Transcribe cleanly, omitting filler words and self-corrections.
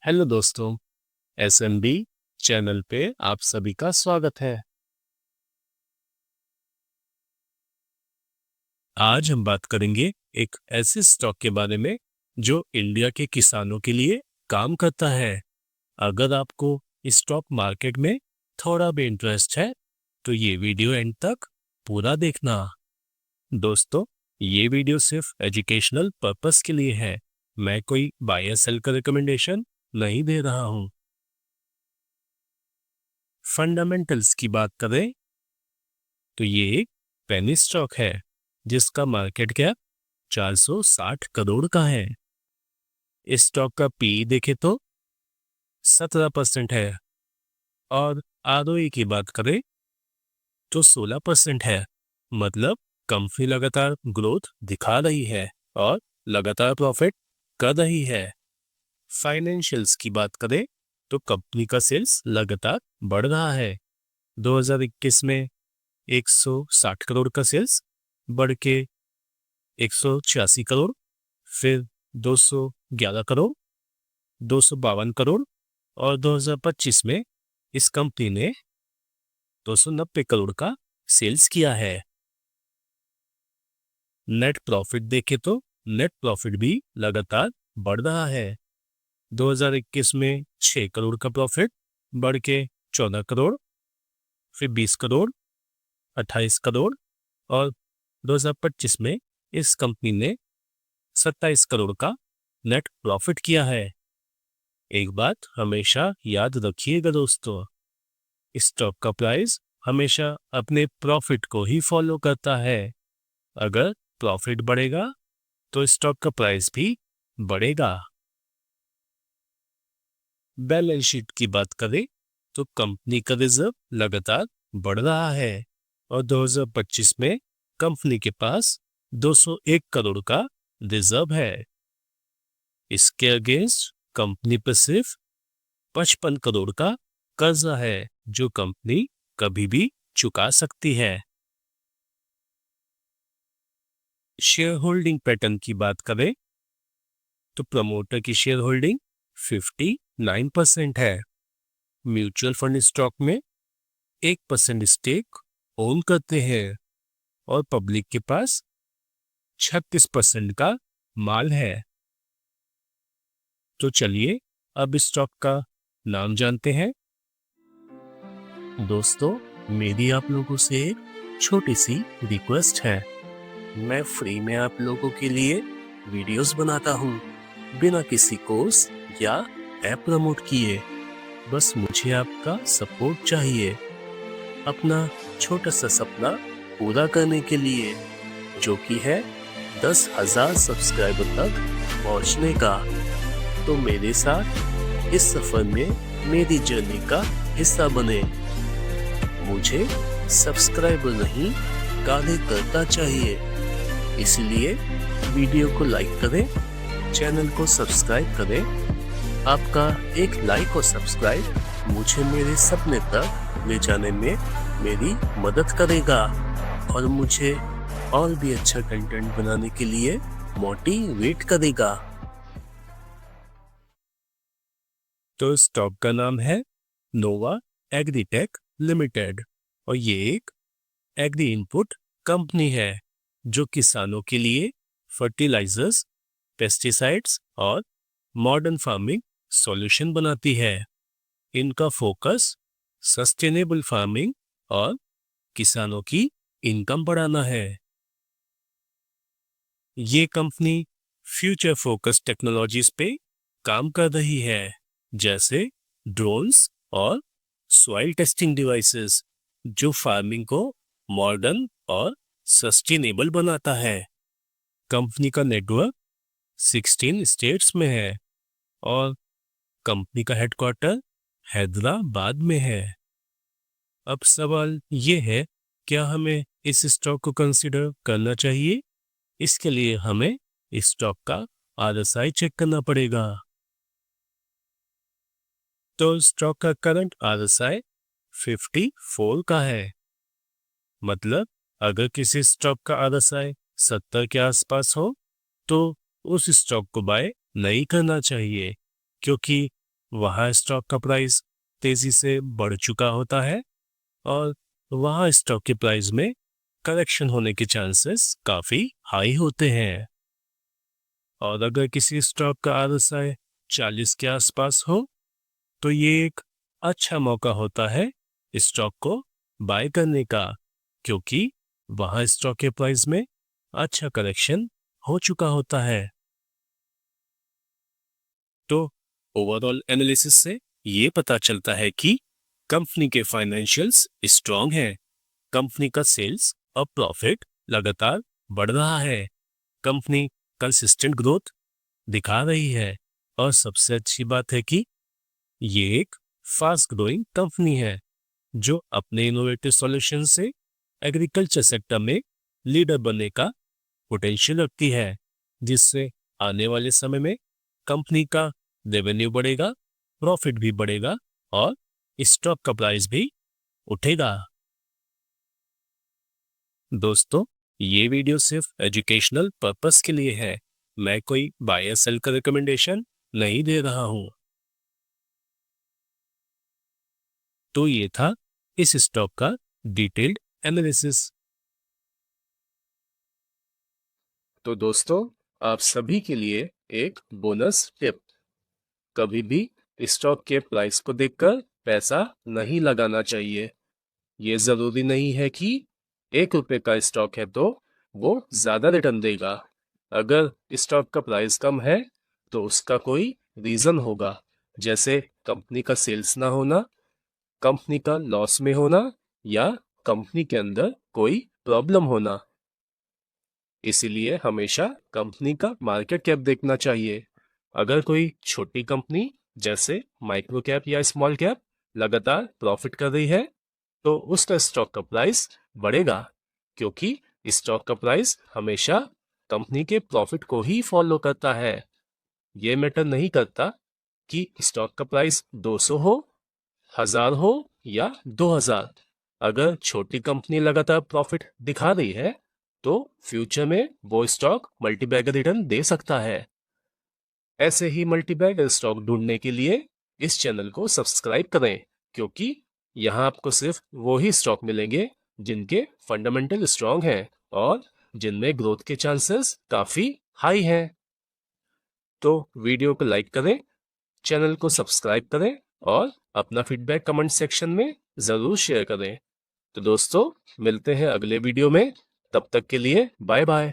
Hello दोस्तों, SMB channel पे आप सभी का स्वागत है। आज हम बात करेंगे एक ऐसे स्टॉक के बारे में जो इंडिया के किसानों के लिए काम करता है। अगर आपको स्टॉक मार्केट में थोड़ा भी इंटरेस्ट है तो ये वीडियो एंड तक पूरा देखना। दोस्तों, ये वीडियो सिर्फ एजुकेशनल पर्पस के लिए है। मैं कोई बाय या सेल का रिकमेंडेशन नहीं दे रहा हूँ। फंडामेंटल्स की बात करें तो ये एक पेनी स्टॉक है जिसका मार्केट कैप 460 करोड़ का है। इस स्टॉक का पी देखे तो 17% है और आरओई की बात करें तो 16% है। मतलब कंपनी लगातार ग्रोथ दिखा रही है और लगातार प्रॉफिट कर रही है। फाइनेंशियल्स की बात करें तो कंपनी का सेल्स लगातार बढ़ रहा है। 2021 में 160 करोड़ का सेल्स बढ़ के 186 करोड़, फिर 211 करोड़, 252 करोड़ और 2025 में इस कंपनी ने 290 करोड़ का सेल्स किया है। नेट प्रॉफिट देखे तो नेट प्रॉफिट भी लगातार बढ़ रहा है। 2021 में 6 करोड़ का प्रॉफिट बढ़ के 14 करोड़, फिर 20 करोड़, 28 करोड़ और 2025 में इस कंपनी ने 27 करोड़ का नेट प्रॉफिट किया है। एक बात हमेशा याद रखिएगा दोस्तों, स्टॉक का प्राइस हमेशा अपने प्रॉफिट को ही फॉलो करता है। अगर प्रॉफिट बढ़ेगा तो स्टॉक का प्राइस भी बढ़ेगा। बैलेंस शीट की बात करें तो कंपनी का रिजर्व लगातार बढ़ रहा है और 2025 में कंपनी के पास 201 करोड़ का रिजर्व है। इसके अगेंस्ट कंपनी पर सिर्फ 55 करोड़ का कर्जा है जो कंपनी कभी भी चुका सकती है। शेयर होल्डिंग पैटर्न की बात करें तो प्रमोटर की शेयर होल्डिंग 59% है। म्यूचुअल फंड स्टॉक में 1% स्टेक ओन करते हैं और पब्लिक के पास 36% का माल है। तो चलिए अब इस स्टॉक का नाम जानते हैं। दोस्तों, मेरी आप लोगों से एक छोटी सी रिक्वेस्ट है। मैं फ्री में आप लोगों के लिए वीडियोस बनाता हूँ बिना किसी कोर्स या ऐप प्रमोट किए। बस मुझे आपका सपोर्ट चाहिए अपना छोटा सा सपना पूरा करने के लिए, जो कि है 10,000 सब्सक्राइबर तक पहुंचने का। तो मेरे साथ इस सफर में मेरी जर्नी का हिस्सा बने। मुझे सब्सक्राइबर नहीं कार्यकर्ता चाहिए, इसलिए वीडियो को लाइक करें, चैनल को सब्सक्राइब करें। आपका एक लाइक और सब्सक्राइब मुझे मेरे सपने तक ले जाने में मेरी मदद करेगा और मुझे और भी अच्छा कंटेंट बनाने के लिए मोटिवेट करेगा। तो स्टॉक का नाम है नोवा एग्रीटेक लिमिटेड और ये एक एग्री इनपुट कंपनी है जो किसानों के लिए फर्टिलाइजर्स, पेस्टिसाइड्स और मॉडर्न फार्मिंग सॉल्यूशन बनाती है। इनका फोकस सस्टेनेबल फार्मिंग और किसानों की इनकम बढ़ाना है। ये कंपनी फ्यूचर फोकस टेक्नोलॉजीज पे काम कर रही है, जैसे ड्रोन्स और सॉइल टेस्टिंग डिवाइसेस, जो फार्मिंग को मॉडर्न और सस्टेनेबल बनाता है। कंपनी का नेटवर्क 16 स्टेट्स में है और कंपनी का हेडक्वार्टर हैदराबाद में है। अब सवाल ये है, क्या हमें इस स्टॉक को कंसीडर करना चाहिए? इसके लिए हमें इस स्टॉक का आरएसआई चेक करना पड़ेगा। तो स्टॉक का करंट आरएसआई 54 का है। मतलब अगर किसी स्टॉक का आरएसआई 70 के आसपास हो तो उस स्टॉक को बाय नहीं करना चाहिए, क्योंकि वहाँ स्टॉक का प्राइस तेजी से बढ़ चुका होता है और वहाँ स्टॉक के प्राइस में करेक्शन होने के चांसेस काफी हाई होते हैं। और अगर किसी स्टॉक का RSI 40 के आसपास हो तो ये एक अच्छा मौका होता है स्टॉक को बाय करने का, क्योंकि वहां स्टॉक के प्राइस में अच्छा करेक्शन हो चुका होता है। तो ओवरऑल एनालिसिस से ये पता चलता है कि कंपनी के फाइनेंशियल्स स्ट्रांग हैं, कंपनी का सेल्स और प्रॉफिट लगातार बढ़ रहा है, कंपनी कंसिस्टेंट ग्रोथ दिखा रही है और सबसे अच्छी बात है कि ये एक फास्ट ग्रोइंग कंपनी है जो अपने इनोवेटिव सॉल्यूशन से एग्रीकल्चर सेक्टर में लीडर बनने का पोटेंशियल रखती है, जिससे आने वाले समय में कंपनी का रेवेन्यू बढ़ेगा, प्रॉफिट भी बढ़ेगा और स्टॉक का प्राइस भी उठेगा। दोस्तों, ये वीडियो सिर्फ एजुकेशनल पर्पस के लिए है, मैं कोई बाय या सेल का रिकमेंडेशन नहीं दे रहा हूं। तो ये था इस स्टॉक का डिटेल्ड एनालिसिस। तो दोस्तों, आप सभी के लिए एक बोनस टिप, कभी भी स्टॉक के प्राइस को देखकर पैसा नहीं लगाना चाहिए। ये जरूरी नहीं है कि ₹1 का स्टॉक है तो वो ज्यादा रिटर्न देगा। अगर स्टॉक का प्राइस कम है तो उसका कोई रीजन होगा, जैसे कंपनी का सेल्स ना होना, कंपनी का लॉस में होना या कंपनी के अंदर कोई प्रॉब्लम होना। इसीलिए हमेशा कंपनी का मार्केट कैप देखना चाहिए। अगर कोई छोटी कंपनी जैसे माइक्रो कैप या स्मॉल कैप लगातार प्रॉफिट कर रही है तो उसका स्टॉक का प्राइस बढ़ेगा, क्योंकि स्टॉक का प्राइस हमेशा कंपनी के प्रॉफिट को ही फॉलो करता है। ये मैटर नहीं करता कि स्टॉक का प्राइस 200 हो, 1000 हो या 2000। अगर छोटी कंपनी लगातार प्रॉफिट दिखा रही है तो फ्यूचर में वो स्टॉक मल्टीबैगर रिटर्न दे सकता है। ऐसे ही मल्टीबैगर स्टॉक ढूंढने के लिए इस चैनल को सब्सक्राइब करें, क्योंकि यहाँ आपको सिर्फ वो ही स्टॉक मिलेंगे जिनके फंडामेंटल स्ट्रांग हैं और जिनमें ग्रोथ के चांसेस काफी हाई हैं। तो वीडियो को लाइक करें, चैनल को सब्सक्राइब करें और अपना फीडबैक कमेंट सेक्शन में जरूर शेयर करें। तो दोस्तों, मिलते हैं अगले वीडियो में, तब तक के लिए बाय बाय।